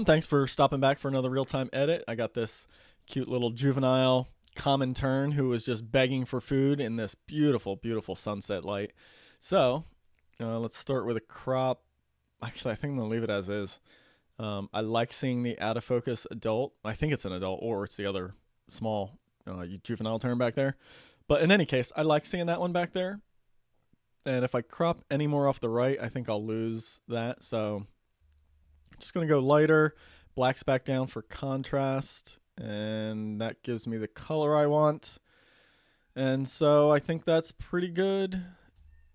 Thanks for stopping back for another real-time edit. I got this cute little juvenile Common Tern who was just begging for food in this beautiful, beautiful sunset light. So let's start with a crop. Actually, I think I'm going to leave it as is. I like seeing the out of focus adult. I think it's an adult or it's the other small juvenile tern back there. But in any case, I like seeing that one back there. And if I crop any more off the right, I think I'll lose that. So just going to go lighter, blacks back down for contrast, and that gives me the color I want. And so I think that's pretty good.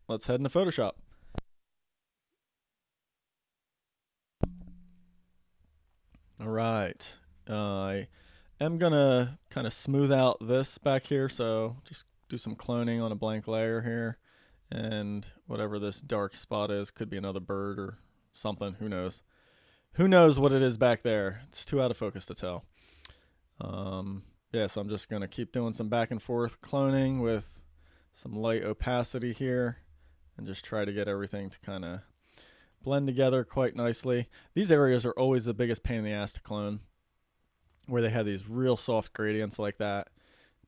Let's head into Photoshop. All right. I am going to kind of smooth out this back here, so just do some cloning on a blank layer here. And whatever this dark spot is, could be another bird or something, who knows. Who knows what it is back there? It's too out of focus to tell. So I'm just going to keep doing some back and forth cloning with some light opacity here and just try to get everything to kind of blend together quite nicely. These areas are always the biggest pain in the ass to clone, where they have these real soft gradients like that.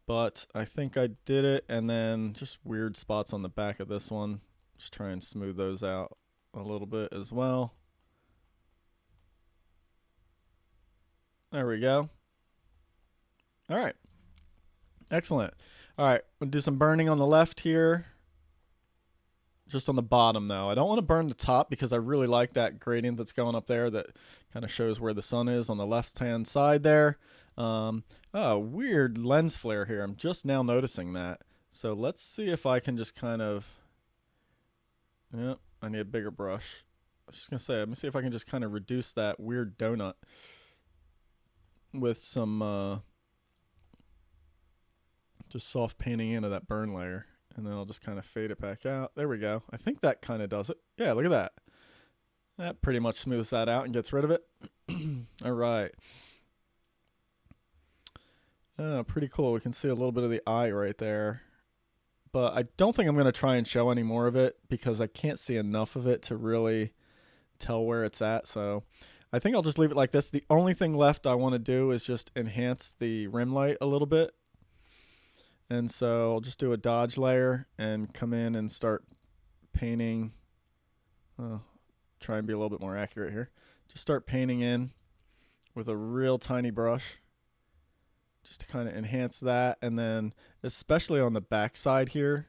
But I think I did it, and then just weird spots on the back of this one. Just try and smooth those out a little bit as well. There we go. All right. Excellent. All right. We'll do some burning on the left here. Just on the bottom, though. I don't want to burn the top because I really like that gradient that's going up there that kind of shows where the sun is on the left-hand side there. Weird lens flare here. I'm just now noticing that. So let's see if I can just kind of... Yeah, I need a bigger brush. I was just going to say, let me see if I can just kind of reduce that weird donut with some just soft painting into that burn layer, and then I'll just kind of fade it back out. There we go. I think that kind of does it. Yeah, look at that. That pretty much smooths that out and gets rid of it. All right. Pretty cool. We can see a little bit of the eye right there, but I don't think I'm going to try and show any more of it because I can't see enough of it to really tell where it's at. So I think I'll just leave it like this. The only thing left I want to do is just enhance the rim light a little bit. And so I'll just do a dodge layer and come in and start painting. Try and be a little bit more accurate here. Just start painting in with a real tiny brush just to kind of enhance that. And then especially on the back side here,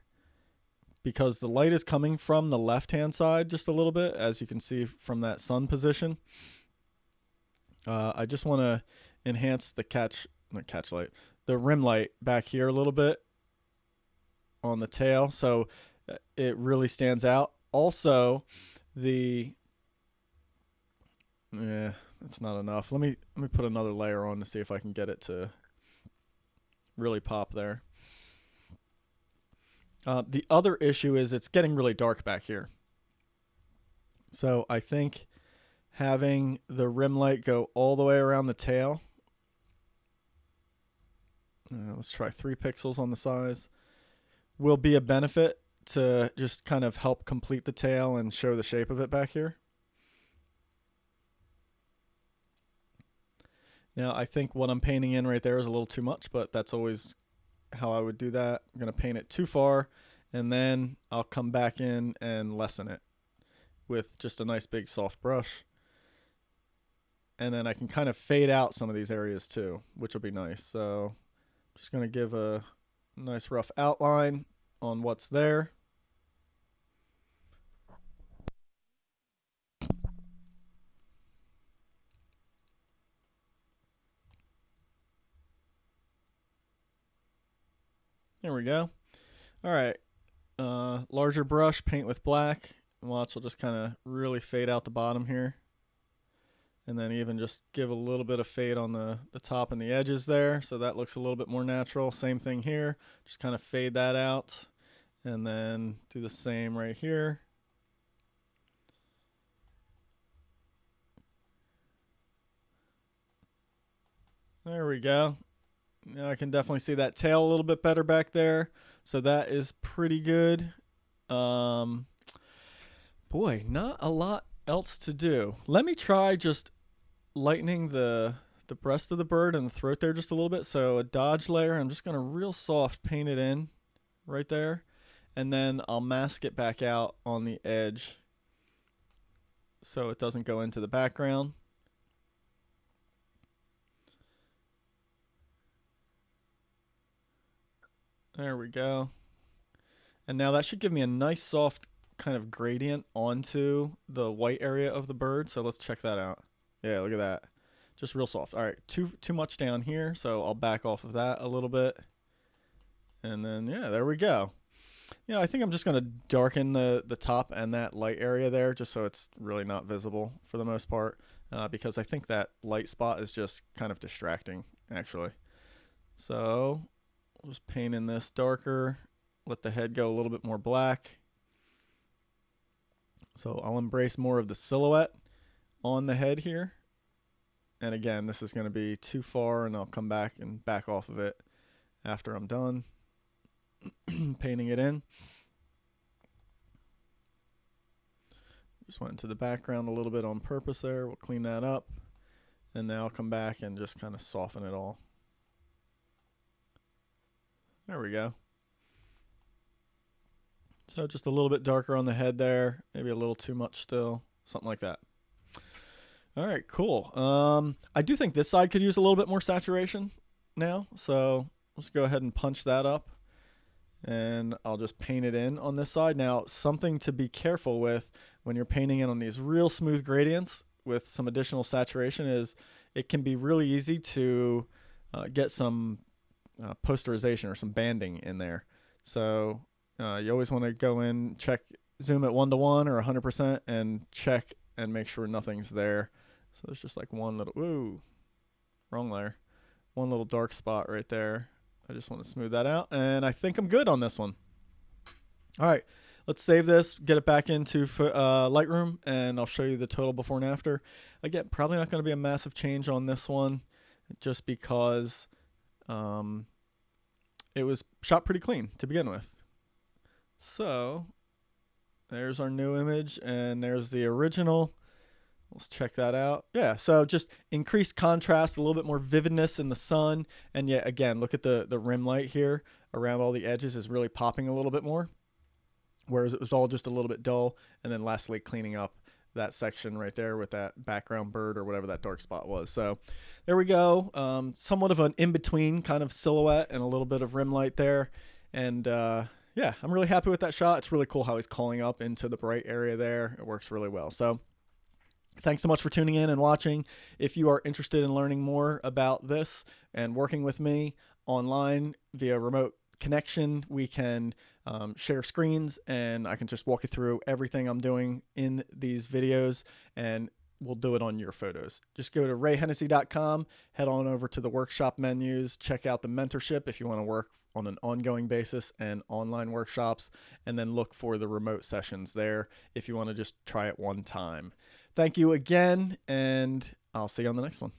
because the light is coming from the left-hand side just a little bit, as you can see from that sun position. I just want to enhance the rim light back here a little bit on the tail, so it really stands out. Also, it's not enough. Let me put another layer on to see if I can get it to really pop there. The other issue is it's getting really dark back here. So I think having the rim light go all the way around the tail. Let's try 3 pixels on the size. Will be a benefit to just kind of help complete the tail and show the shape of it back here. Now I think what I'm painting in right there is a little too much, but that's always how I would do that. I'm going to paint it too far, and then I'll come back in and lessen it with just a nice big soft brush. And then I can kind of fade out some of these areas too, which will be nice. So just going to give a nice rough outline on what's there. There we go. All right. Larger brush, paint with black. Watch, I'll just kind of really fade out the bottom here. And then even just give a little bit of fade on the top and the edges there, so that looks a little bit more natural. Same thing here. Just kind of fade that out. And then do the same right here. There we go. Now I can definitely see that tail a little bit better back there. So that is pretty good. Boy, not a lot else to do. Let me try just lightening the breast of the bird and the throat there just a little bit. So a dodge layer, I'm just going to real soft paint it in right there. And then I'll mask it back out on the edge so it doesn't go into the background. There we go. And now that should give me a nice soft kind of gradient onto the white area of the bird. So let's check that out. Yeah, look at that. Just real soft. All right, too much down here, so I'll back off of that a little bit. And then, yeah, there we go. You know, I think I'm just going to darken the top and that light area there just so it's really not visible for the most part, because I think that light spot is just kind of distracting, actually. So we'll just paint in this darker, let the head go a little bit more black. So I'll embrace more of the silhouette on the head here. And again, this is going to be too far, and I'll come back and back off of it after I'm done painting it in. Just went into the background a little bit on purpose there. We'll clean that up. And now I'll come back and just kind of soften it all. There we go. So just a little bit darker on the head there. Maybe a little too much still. Something like that. All right, cool. I do think this side could use a little bit more saturation now. So let's go ahead and punch that up. And I'll just paint it in on this side. Now, something to be careful with when you're painting in on these real smooth gradients with some additional saturation is it can be really easy to get some posterization or some banding in there. So you always want to go in, check, zoom at 1:1 or 100% and check and make sure nothing's there. So there's just like one little, ooh, wrong layer. One little dark spot right there. I just want to smooth that out, and I think I'm good on this one. All right, let's save this, get it back into Lightroom, and I'll show you the total before and after. Again, probably not going to be a massive change on this one just because it was shot pretty clean to begin with. So there's our new image, and there's the original. Let's check that out. Yeah, so just increased contrast, a little bit more vividness in the sun. And yet again, look at the rim light here around all the edges is really popping a little bit more. Whereas it was all just a little bit dull. And then lastly, cleaning up that section right there with that background bird or whatever that dark spot was. So there we go. Somewhat of an in-between kind of silhouette and a little bit of rim light there. And yeah, I'm really happy with that shot. It's really cool how he's calling up into the bright area there. It works really well. So thanks so much for tuning in and watching. If you are interested in learning more about this and working with me online via remote connection, we can share screens and I can just walk you through everything I'm doing in these videos, and we'll do it on your photos. Just go to rayhennessy.com, head on over to the workshop menus, check out the mentorship if you want to work on an ongoing basis and online workshops, and then look for the remote sessions there if you want to just try it one time. Thank you again, and I'll see you on the next one.